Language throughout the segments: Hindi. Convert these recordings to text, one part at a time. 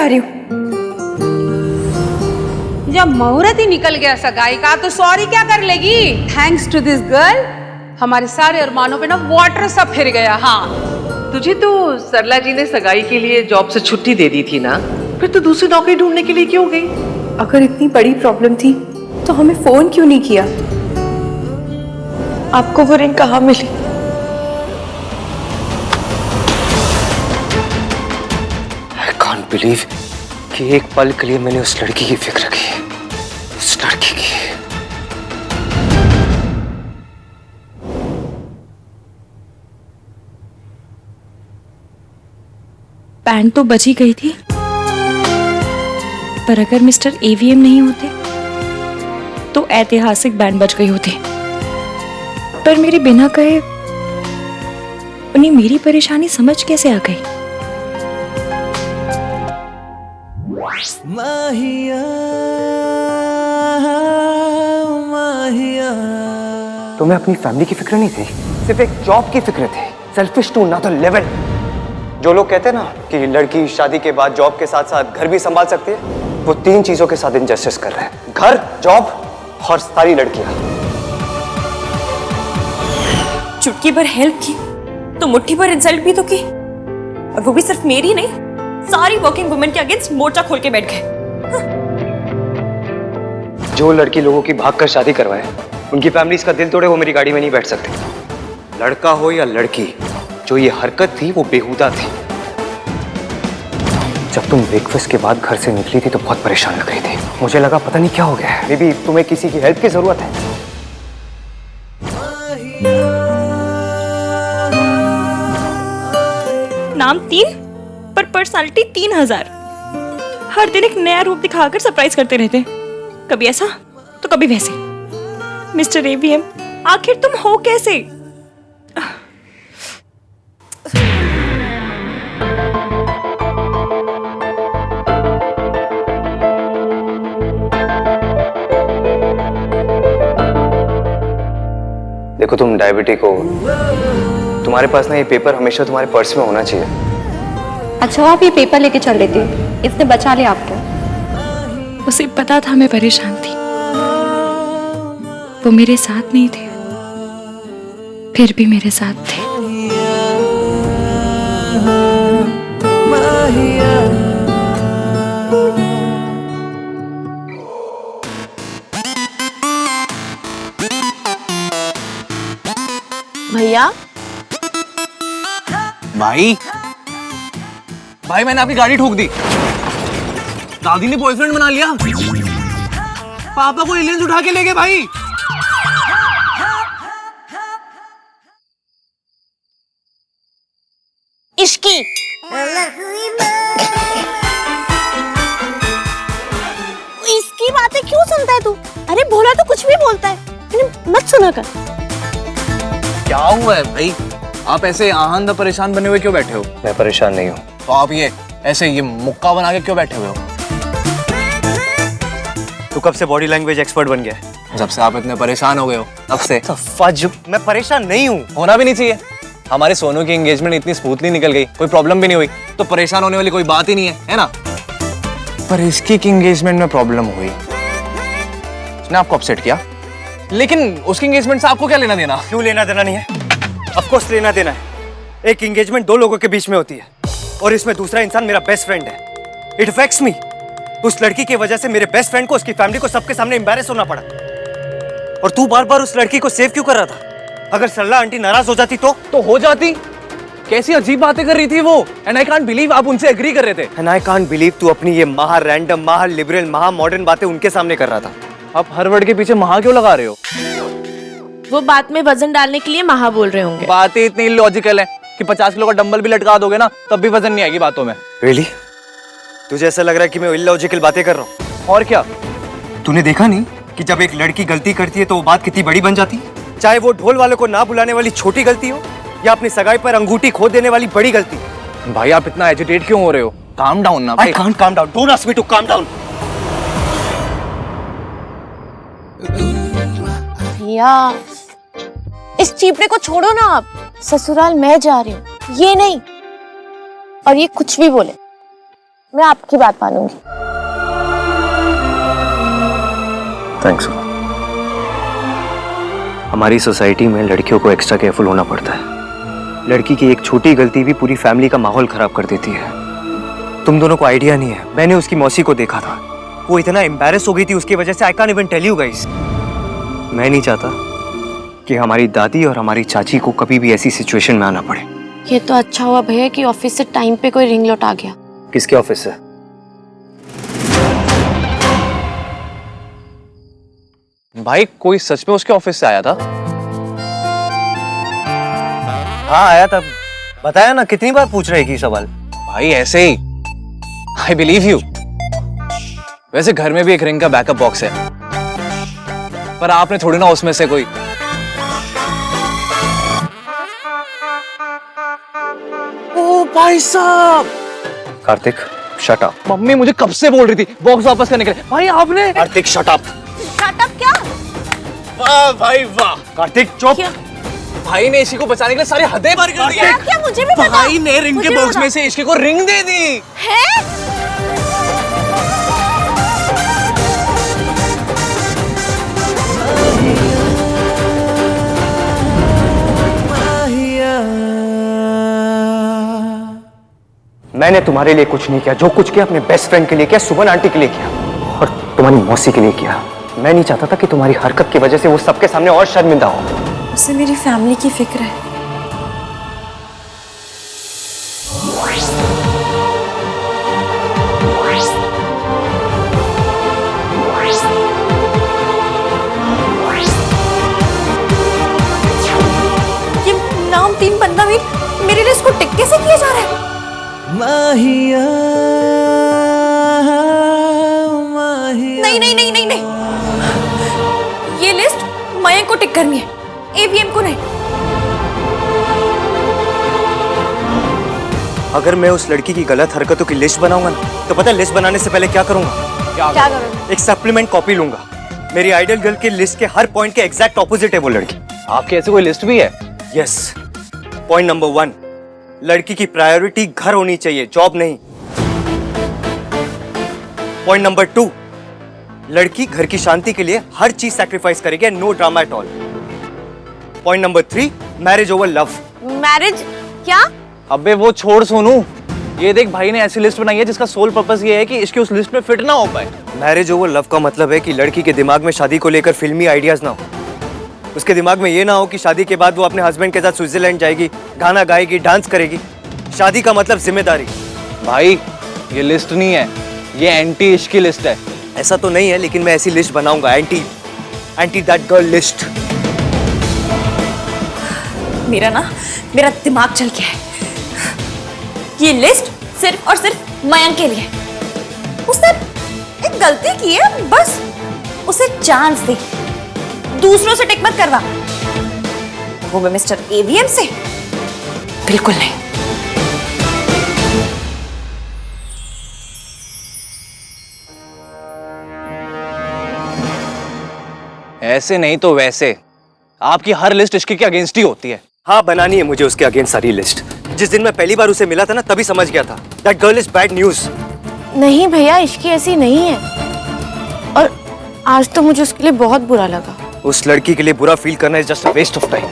जा रही हूँ। जब मुहूर्त ही निकल गया सगाई का तो सॉरी क्या कर लेगी। थैंक्स टू दिस गर्ल हमारे सारे अरमानों पे ना वाटर सा फिर गया। हाँ तुझे तो सरला जी ने सगाई के लिए जॉब से छुट्टी दे दी थी ना, फिर तो दूसरी नौकरी ढूंढने के लिए क्यों गई? अगर इतनी बड़ी प्रॉब्लम थी तो हमें फोन क्यों नहीं किया? आपको वो रिंग कहाँ मिली? I can't believe कि एक पल के लिए मैंने उस लड़की की फिक्र की, उस लड़की की। बैंड तो बच ही गई थी, पर अगर मिस्टर एवीएम नहीं होते तो ऐतिहासिक बैंड बच गई होती। पर मेरे बिना कहे उन्हें मेरी परेशानी समझ कैसे आ गई? माहिया, माहिया। तुम्हें अपनी फैमिली की फिक्र नहीं थी, सिर्फ एक जॉब की फिक्र थी। Selfish to another level. जो लोग कहते हैं ना कि लड़की शादी के बाद जॉब के साथ साथ घर भी संभाल सकती है, वो तीन चीजों के साथ इनजस्टिस कर रहे हैं: घर, जॉब और सारी लड़कियां। चुटकी भर हेल्प की तो मुट्ठी भर इंसल्ट भी तो की, और वो भी सिर्फ मेरी नहीं, सारी वर्किंग वुमेन के अगेंस्ट मोर्चा खोल के बैठ गए। जो लड़की लोगों की भागकर शादी करवाए, उनकी फैमिलीज का दिल तोड़े, वो मेरी गाड़ी में नहीं बैठ सकते। लड़का हो या लड़की, जो ये हरकत थी वो बेहुदा थी। जब तुम ब्रेकफास्ट के बाद घर से निकली थी तो बहुत परेशान लग रही थी। मुझे लगा पता नहीं क्या हो गया है, मे बी तुम्हें किसी की हेल्प की जरूरत है। नाम 3 पर पर्सनालिटी 3000। हर दिन एक नया रूप दिखाकर सरप्राइज करते रहते, कभी ऐसा तो कभी वैसे। मिस्टर एवीएम, आखिर तुम हो कैसे? देखो तुम डायबिटिक हो, तुम्हारे पास ना ये पेपर हमेशा तुम्हारे पर्स में होना चाहिए। अच्छा आप ये पेपर लेके चल लेती, इसने बचा लिया आपको। उसे पता था मैं परेशान थी, वो मेरे साथ नहीं थे, फिर भी मेरे साथ थे। भैया, भाई भाई मैंने आपकी गाड़ी ठोक दी। दादी ने बॉयफ्रेंड बना लिया। पापा को एलियंस उठा के ले गए भाई। इश्की इसकी बातें क्यों सुनता है तू? अरे भोला तो कुछ भी बोलता है, मत सुना कर। क्या हुआ है भाई? आप ऐसे आहांदा परेशान बने हुए क्यों बैठे हो? मैं परेशान नहीं हूँ। तो आप ये ऐसे ये मुक्का बना के क्यों बैठे हुए हो? तू कब से बॉडी लैंग्वेज एक्सपर्ट बन गया है? जब से आप इतने परेशान हो गए हो तब से। फज, मैं परेशान नहीं हूँ। होना भी नहीं चाहिए। हमारे सोनू की एंगेजमेंट इतनी स्मूथली निकल गई, कोई प्रॉब्लम भी नहीं हुई, तो परेशान होने वाली कोई बात ही नहीं है ना? पर इसकी एंगेजमेंट में प्रॉब्लम हुई, उसने आपको अपसेट किया। लेकिन उसकी एंगेजमेंट से आपको क्या लेना देना? क्यों लेना देना नहीं है? ऑफ कोर्स लेना देना है। एक एंगेजमेंट दो लोगों के बीच में होती है, और इसमें दूसरा इंसान मेरा बेस्ट फ्रेंड है। It affects me. उस लड़की की वजह से मेरे बेस्ट फ्रेंड को, उसकी फैमिली को, सबके सामने एम्बैरेस होना पड़ा। और तू बार बार उस लड़की को सेव क्यों कर रहा था? अगर सरला आंटी नाराज हो जाती तो हो जाती। कैसी अजीब बातें कर रही थी वो, एंड आई कांट बिलीव आप उनसे एग्री कर रहे थे। एंड आई कांट बिलीव तू अपनी ये महा रैंडम, महा लिबरल, महा मॉडर्न बातें उनके सामने कर रहा था। आप हर वर्ड के पीछे महा क्यों लगा रहे हो? वो बात में वजन डालने के लिए महा बोल रहे होंगे। बातें इतनी इलॉजिकल है कि 50 किलो का डंबल भी लटका दोगे ना तब भी वजन नहीं आएगी बातों में। रियली? तुझे ऐसा लग रहा है कि मैं इलॉजिकल बातें कर रहा हूँ? और क्या? तूने देखा नहीं कि जब एक लड़की गलती करती है तो वो बात कितनी बड़ी बन जाती है? चाहे वो ढोल वाले को ना बुलाने वाली छोटी गलती हो, या अपनी सगाई पर अंगूठी खो देने वाली बड़ी गलती। भाई आप इतना एजिटेट क्यों हो रहे हो? काम डाउन ना भाई। I can't calm down. Don't ask me to calm down. भैया, इस चीपड़े को छोड़ो ना आप। ससुराल मैं जा रही हूँ, ये नहीं। और ये कुछ भी बोले, मैं आपकी बात मानूंगी। थैंक्स। हमारी सोसाइटी में लड़कियों को एक्स्ट्रा केयरफुल होना पड़ता है। लड़की की एक छोटी गलती भी पूरी फैमिली का माहौल खराब कर देती है। तुम दोनों को आइडिया नहीं है, मैंने उसकी मौसी को देखा था, वो इतना एम्बैरेस हो गई थी उसकी वजह से। I can't even tell you guys. मैं नहीं चाहता कि हमारी दादी और हमारी चाची को कभी भी ऐसी सिचुएशन में आना पड़े। ये तो अच्छा हुआ भैया कि ऑफिस से टाइम पे कोई रिंग लौटा गया। किसके ऑफिस से? भाई कोई सच में उसके ऑफिस से आया था? हाँ आया था, बताया ना, कितनी बार पूछ रहे की सवाल। भाई ऐसे ही, आई बिलीव यू। वैसे घर में भी एक रिंग का बैकअप बॉक्स है, पर आपने थोड़ी ना उसमें से कोई। ओ भाई साहब! Kartik shut up. मम्मी मुझे कब से बोल रही थी बॉक्स वापस करने के लिए। भाई आपने। Kartik shut up. Shut up क्या? वाह भाई वाह! कार्तिक चुप। भाई ने इसी को बचाने के लिए सारी हदें पार कर दी है। क्या मुझे भी पता। भाई ने रिंग के बॉक्स में से इश्क को रिंग दे दी है? मैंने तुम्हारे लिए कुछ नहीं किया, जो कुछ किया अपने बेस्ट फ्रेंड के लिए किया, सुमन आंटी के लिए किया और तुम्हारी मौसी के लिए किया। मैं नहीं चाहता था कि तुम्हारी हरकत की वजह से वो सबके सामने और शर्मिंदा हो। उसे मेरी फैमिली की फिक्र है। ये नाम 3 बंदा मेरे लिए इसको टिक कैसे किया जा रहा है? नहीं नहीं नहीं नहीं नहीं, ये लिस्ट मयंक को टिक करनी है, एवीएम को नहीं। अगर मैं उस लड़की की गलत हरकतों की लिस्ट बनाऊंगा ना, तो पता है लिस्ट बनाने से पहले क्या करूंगा? क्या करोगे? एक सप्लीमेंट कॉपी लूंगा। मेरी आइडियल गर्ल की लिस्ट के हर पॉइंट के एग्जैक्ट ऑपोजिट है वो लड़की। आपके ऐसे कोई लिस्ट भी है? यस। पॉइंट नंबर 1, लड़की की प्रायोरिटी घर होनी चाहिए, जॉब नहीं। पॉइंट नंबर 2, लड़की घर की शांति के लिए हर चीज सैक्रिफाइस करेगी, no drama at all. Point number 3, marriage over love. Marriage क्या? अबे वो छोड़ सोनू, ये देख भाई ने ऐसी लिस्ट बनाई है जिसका सोल पर्पस ये है कि इसकी उस लिस्ट में फिट ना हो पाए। मैरिज ओवर लव का मतलब है कि लड़की के दिमाग में शादी को लेकर फिल्मी आइडियाज ना हो। उसके दिमाग में ये ना हो कि शादी के बाद वो अपने हस्बैंड के साथ स्विट्जरलैंड जाएगी, गाना गाएगी, डांस करेगी। शादी का मतलब जिम्मेदारी। भाई ये लिस्ट नहीं है, ये एंटी इश्क की लिस्ट है। ऐसा तो नहीं है, लेकिन मैं ऐसी लिस्ट बनाऊंगा, एंटी दैट गर्ल लिस्ट। मेरा दिमाग चल गया है। ये लिस्ट सिर्फ और सिर्फ मयंक के लिए। उसने एक गलती की है, बस उसे चांस दे, दूसरों से टिक मत करवा। वो भी मिस्टर एवीएम से बिल्कुल नहीं। ऐसे नहीं तो वैसे आपकी हर लिस्ट इश्क के अगेंस्ट ही होती है। हाँ, बनानी है मुझे उसके अगेंस्ट सारी लिस्ट। जिस दिन मैं पहली बार उसे मिला था ना, तभी समझ गया था that girl is bad news. नहीं भैया, इश्की ऐसी नहीं है। और आज तो मुझे उसके लिए बहुत बुरा लगा। उस लड़की के लिए बुरा फील करना is just a waste of time.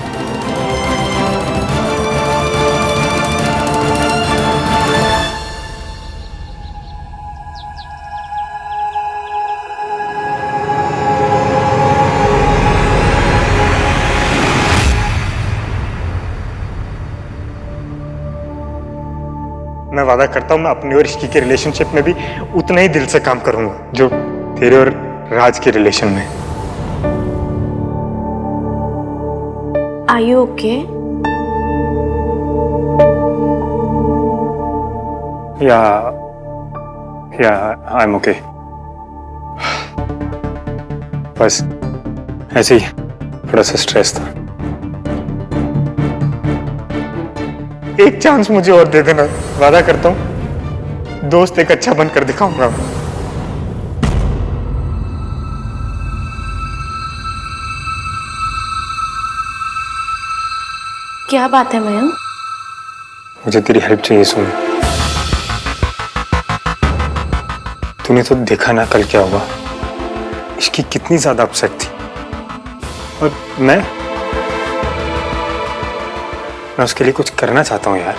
मैं वादा करता हूँ मैं अपनी और इश्की के रिलेशनशिप में भी उतना ही दिल से काम करूंगा जो तेरे और राज के रिलेशन में। Are you okay? Yeah, I'm okay. बस ऐसे ही थोड़ा सा स्ट्रेस था। एक चांस मुझे और दे देना, वादा करता हूँ दोस्त एक अच्छा बनकर दिखाऊंगा। क्या बात है मयंक? मुझे तेरी हेल्प चाहिए सुन। तूने तो देखा ना कल क्या हुआ। इसकी कितनी ज्यादा अपसेट थी, और मैं उसके लिए कुछ करना चाहता हूँ यार।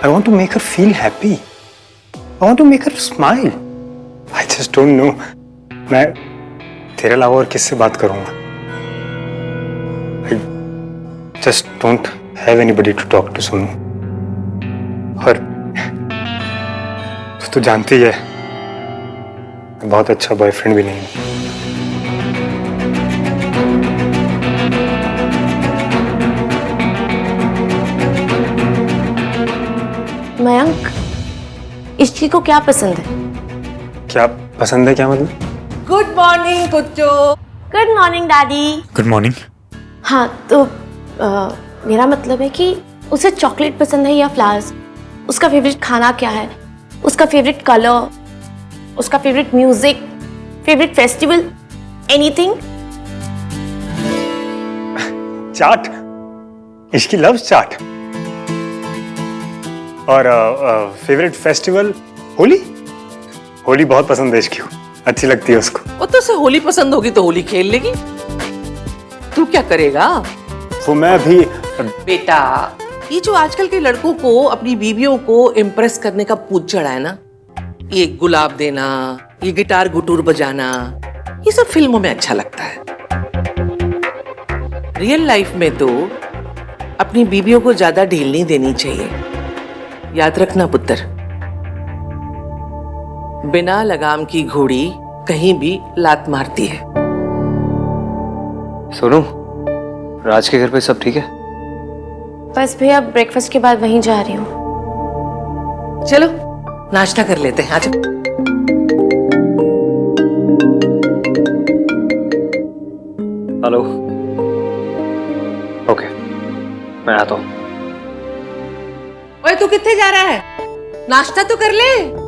I want to make her feel happy, I want to make her smile. I just don't know मैं तेरे अलावा और किससे बात करूंगा। I just don't have anybody to talk to Sonu. और तू जानती है मैं बहुत अच्छा बॉयफ्रेंड भी नहीं हूं। मयंक, इश्की को क्या पसंद है? क्या पसंद है, क्या मतलब? Good morning Kuchcho. Good morning daddy. Good morning. हाँ तो मेरा मतलब है कि उसे चॉकलेट पसंद है या फ्लावर्स? उसका फेवरेट खाना क्या है? उसका फेवरेट कलर, उसका favourite music, favourite festival, anything? Chaat, इसकी लव्स चाट। और फेवरेट फेस्टिवल होली। होली बहुत पसंद है इसकी, अच्छी लगती है उसको। वो तो उसे होली पसंद होगी तो होली खेल लेगी। तू क्या करेगा? वो मैं अभी बेटा, ये जो आजकल के लड़कों को अपनी बीवियों को इम्प्रेस करने का पूछ चढ़ा है ना, ये गुलाब देना, ये गिटार गुटूर बजाना, ये सब फिल्मों में अच्छा लगता है। रियल लाइफ में तो अपनी बीवियों को ज्यादा ढील नहीं देनी चाहिए। याद रखना पुत्र, बिना लगाम की घोड़ी कहीं भी लात मारती है। सोनू, राज के घर पे सब ठीक है? बस भैया ब्रेकफास्ट के बाद वहीं जा रही हूँ। चलो नाश्ता कर लेते हैं। आज हेलो। ओके, मैं आता हूँ। ओए तू कितने जा रहा है? नाश्ता तो कर ले।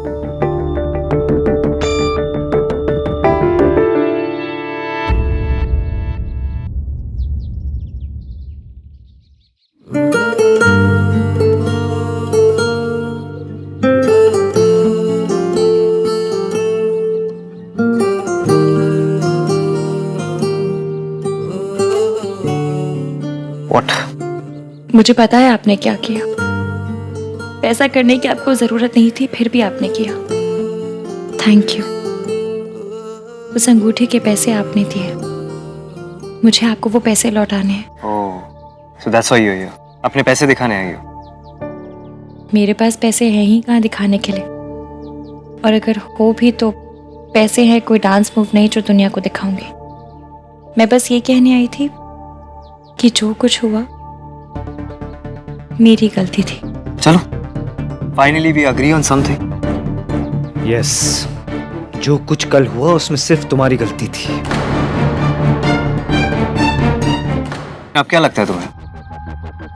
What? मुझे पता है आपने क्या किया। पैसा करने की आपको जरूरत नहीं थी, फिर भी आपने किया। Thank you. उस अंगूठी के पैसे आपने दिए, मुझे आपको वो पैसे लौटाने हैं। Oh, so that's why you're here. अपने पैसे दिखाने आई हो? मेरे पास पैसे हैं ही कहाँ दिखाने के लिए, और अगर हो भी तो पैसे हैं कोई डांस मूव नहीं जो दुनिया को दिखाऊंगी। मैं बस ये कहने आई थी कि जो कुछ हुआ मेरी गलती थी। चलो, finally we agree on something. Yes, जो कुछ कल हुआ उसमें सिर्फ तुम्हारी गलती थी। अब क्या लगता है तुम्हें?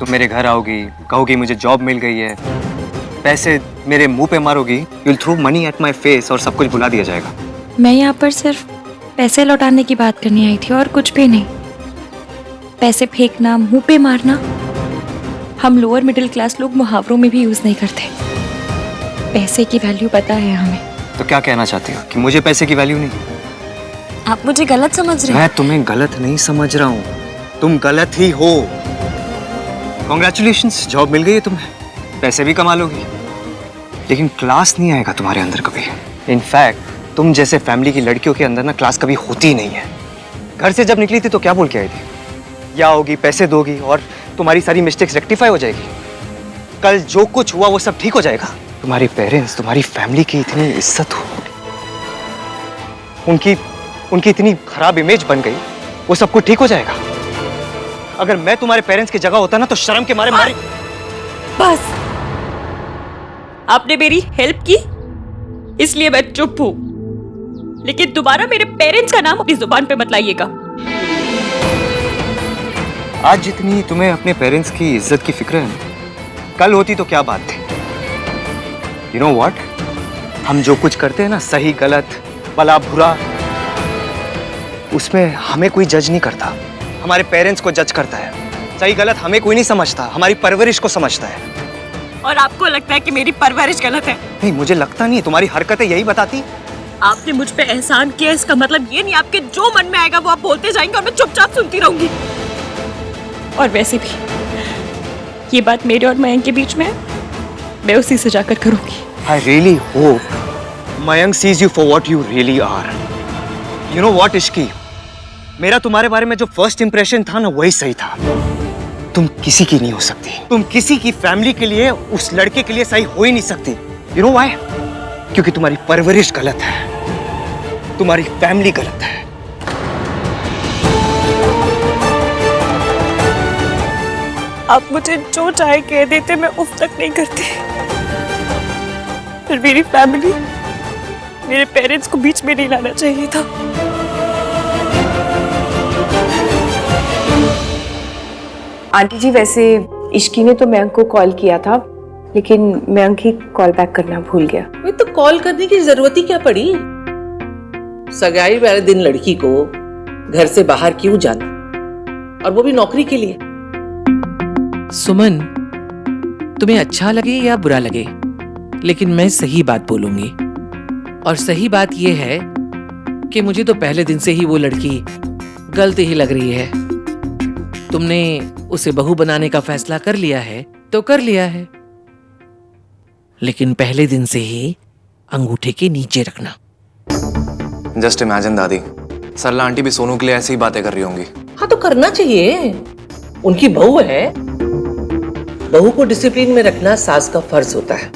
तुम मेरे घर आओगी, कहोगी मुझे जॉब मिल गई है, पैसे मेरे मुंह पे मारोगी, you will throw money at my face और सब कुछ भुला दिया जाएगा। मैं यहाँ पर सिर्फ पैसे लौटाने की बात करने आई थी और कुछ भी नहीं। पैसे फेंकना, मुंह पे मारना, हम लोअर मिडिल क्लास लोग मुहावरों में भी यूज नहीं करते। पैसे की वैल्यू पता है हमें। तो क्या कहना चाहती हो कि मुझे पैसे की वैल्यू नहीं? आप मुझे गलत समझ रहे हैं। मैं तुम्हें गलत नहीं समझ रहा हूँ, तुम गलत ही हो। कॉन्ग्रेचुलेशंस, जॉब मिल गई है तुम्हें, पैसे भी कमा लोगी, लेकिन क्लास नहीं आएगा तुम्हारे अंदर कभी। इनफैक्ट तुम जैसे फैमिली की लड़कियों के अंदर ना क्लास कभी होती ही नहीं है। घर से जब निकली थी तो क्या बोल के आई थी? या होगी, पैसे दोगी और तुम्हारी सारी मिस्टेक्स रेक्टिफाई हो जाएगी। कल जो कुछ हुआ वो सब ठीक हो जाएगा। तुम्हारे पेरेंट्स, तुम्हारी फैमिली की इतनी इज्जत हो, उनकी इतनी खराब इमेज बन गई, वो सब कुछ ठीक हो जाएगा। अगर मैं तुम्हारे पेरेंट्स की जगह होता ना तो शर्म के मारे मारे। बस आपने मेरी हेल्प की इसलिए मैं चुप हूं, लेकिन दोबारा मेरे पेरेंट्स का नाम अपनी जुबान पे मत लाइएगा। आज जितनी तुम्हें अपने पेरेंट्स की इज्जत की फिक्र है, कल होती तो क्या बात थी। यू नो व्हाट, हम जो कुछ करते हैं ना, सही गलत, भला बुरा, उसमें हमें कोई जज नहीं करता, हमारे पेरेंट्स को जज करता है। सही गलत हमें कोई नहीं समझता, हमारी परवरिश को समझता है। और आपको लगता है कि मेरी परवरिश गलत है। नहीं, मुझे लगता नहीं है, तुम्हारी हरकतें यही बताती। आपने मुझ पे एहसान किया, इसका मतलब ये नहीं आपके जो मन में आएगा वो आप बोलते जाएंगे और मैं चुपचाप सुनती रहूंगी। और वैसे भी ये बात मेरे और मयंक के बीच में है, मैं उसी से जाकर करूंगी। I really hope Mayank sees you for what you really are. You know what, Ishki? मेरा तुम्हारे बारे में जो फर्स्ट इंप्रेशन था ना, वही सही था। तुम किसी की नहीं हो सकती। तुम किसी की फैमिली के लिए, उस लड़के के लिए सही हो ही नहीं सकती। You know why? क्योंकि तुम्हारी परवरिश गलत है, तुम्हारी फैमिली गलत है। आप मुझे जो चाहे कह देते, मैं उफ तक नहीं करती। फिर मेरी फैमिली, मेरे पेरेंट्स को बीच में नहीं लाना चाहिए था। आंटी जी, वैसे इश्की ने तो मयंक को कॉल किया था, लेकिन मयंक ही कॉल बैक करना भूल गया। वे तो कॉल करने की जरूरत ही क्या पड़ी? सगाई वाले दिन लड़की को घर से बाहर क्यों जाना, और वो भी नौकरी के लिए? सुमन, तुम्हें अच्छा लगे या बुरा लगे, लेकिन मैं सही बात बोलूंगी। और सही बात यह है कि मुझे तो पहले दिन से ही वो लड़की गलत ही लग रही है। तुमने उसे बहू बनाने का फैसला कर लिया है तो कर लिया है, लेकिन पहले दिन से ही अंगूठे के नीचे रखना। जस्ट इमेजिन दादी, सरला आंटी भी सोनू के लिए ऐसी ही बातें कर रही होंगी। हाँ तो करना चाहिए, उनकी बहू है। बहू को डिसिप्लिन में रखना सास का फर्ज होता है।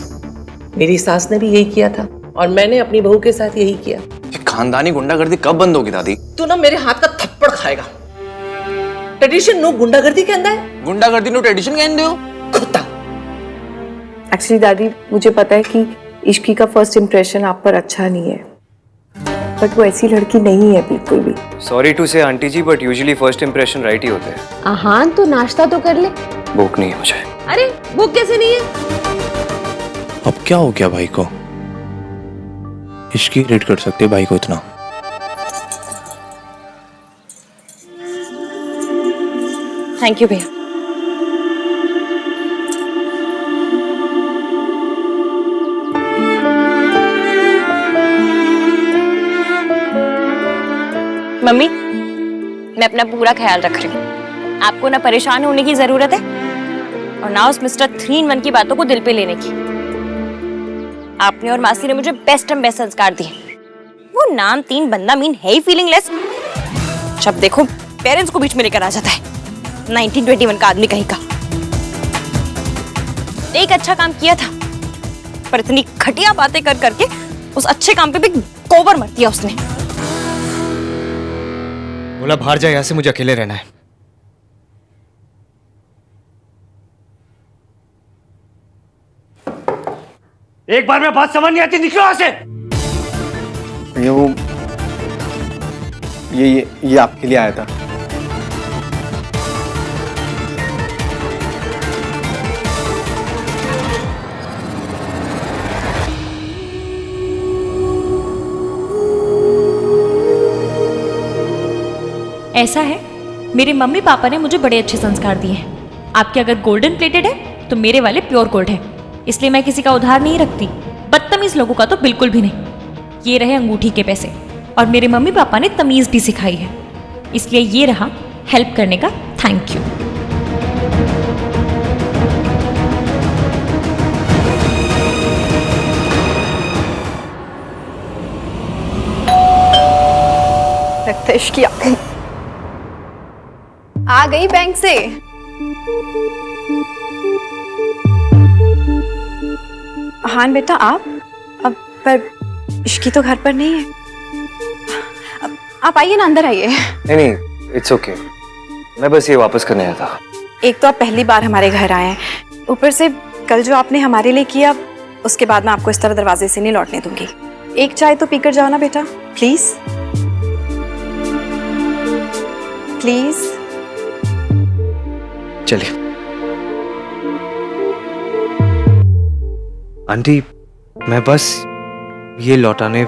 मेरी सास ने भी यही किया था और मैंने अपनी बहू के साथ यही किया। खानदानी गुंडागर्दी कब बंद होगी दादी? तू ना मेरे हाथ का थप्पड़ खाएगा। ट्रेडिशन नो गुंडागर्दी कहता है। गुंडागर्दी नो ट्रेडिशन कहते हो? कुत्ता। एक्चुअली दादी, मुझे पता है कि इश्की का फर्स्ट इंप्रेशन आप पर अच्छा नहीं है, बट वो ऐसी लड़की नहीं है बिल्कुल भी। Sorry to say aunty ji, but usually first impression right ही होते हैं। आहान, तो नाश्ता तो कर ले। भूख नहीं है मुझे। अरे भूख कैसे नहीं है? अब क्या हो गया भाई को? इश्की रेट कर सकते भाई को इतना? थैंक यू भैया। मम्मी, मैं अपना पूरा ख्याल रख रही हूँ। आपको ना परेशान होने की जरूरत है और ना उस मिस्टर 3-in-1 की बातों को दिल पे लेने की। आपने और मासी ने मुझे बेस्ट एंड बेस्ट संस्कार दिए। वो नाम 3 बंदा मीन है ही फीलिंगलेस। जब देखो पेरेंट्स को बीच में लेकर आ जाता है। 1921 का आदमी कहीं का। एक अच्छा काम किया था, पर इतनी घटिया बातें कर करके उस अच्छे काम पे भी गोबर मर दिया उसने। बोला बाहर जा यहाँ से, मुझे अकेले रहना है। एक बार में बात समझ नहीं आती, निकलो यहाँ से। ये आपके लिए आया था। ऐसा है, मेरे मम्मी पापा ने मुझे बड़े अच्छे संस्कार दिए हैं। आपके अगर गोल्डन प्लेटेड है तो मेरे वाले प्योर गोल्ड है, इसलिए मैं किसी का उधार नहीं रखती। बदतमीज लोगों का तो बिल्कुल भी नहीं। ये रहे अंगूठी के पैसे, और मेरे मम्मी पापा ने तमीज भी सिखाई है, इसलिए ये रहा हेल्प करने का थैंक यू। लगता है इश्की आ गई बैंक से। हाँ बेटा, आप अब पर इश्की तो घर पर नहीं है। आप आइए ना, अंदर आइए। नहीं, इट्स ओके। मैं बस ये वापस करने आया था। एक तो आप पहली बार हमारे घर आए हैं, ऊपर से कल जो आपने हमारे लिए किया, उसके बाद मैं आपको इस तरह दरवाजे से नहीं लौटने दूंगी। एक चाय तो पीकर जाओ ना बेटा, प्लीज प्लीज। चलिए। आंटी, मैं बस ये लौटाने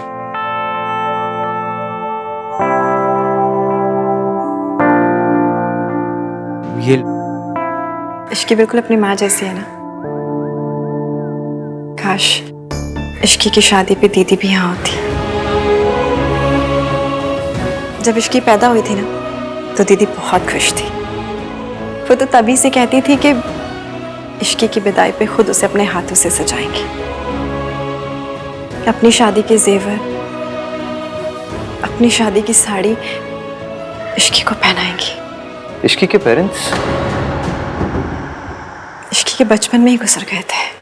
इश्की बिल्कुल अपनी माँ जैसी है ना। काश इश्की की शादी पे दीदी भी यहाँ होती। जब इश्की पैदा हुई थी ना तो दीदी बहुत खुश थी। वो तो तभी से कहती थी कि इश्की की विदाई पे खुद उसे अपने हाथों से सजाएंगी, अपनी शादी के जेवर, अपनी शादी की साड़ी इश्की को पहनाएंगी। इश्की के पेरेंट्स इश्की के बचपन में ही गुजर गए थे।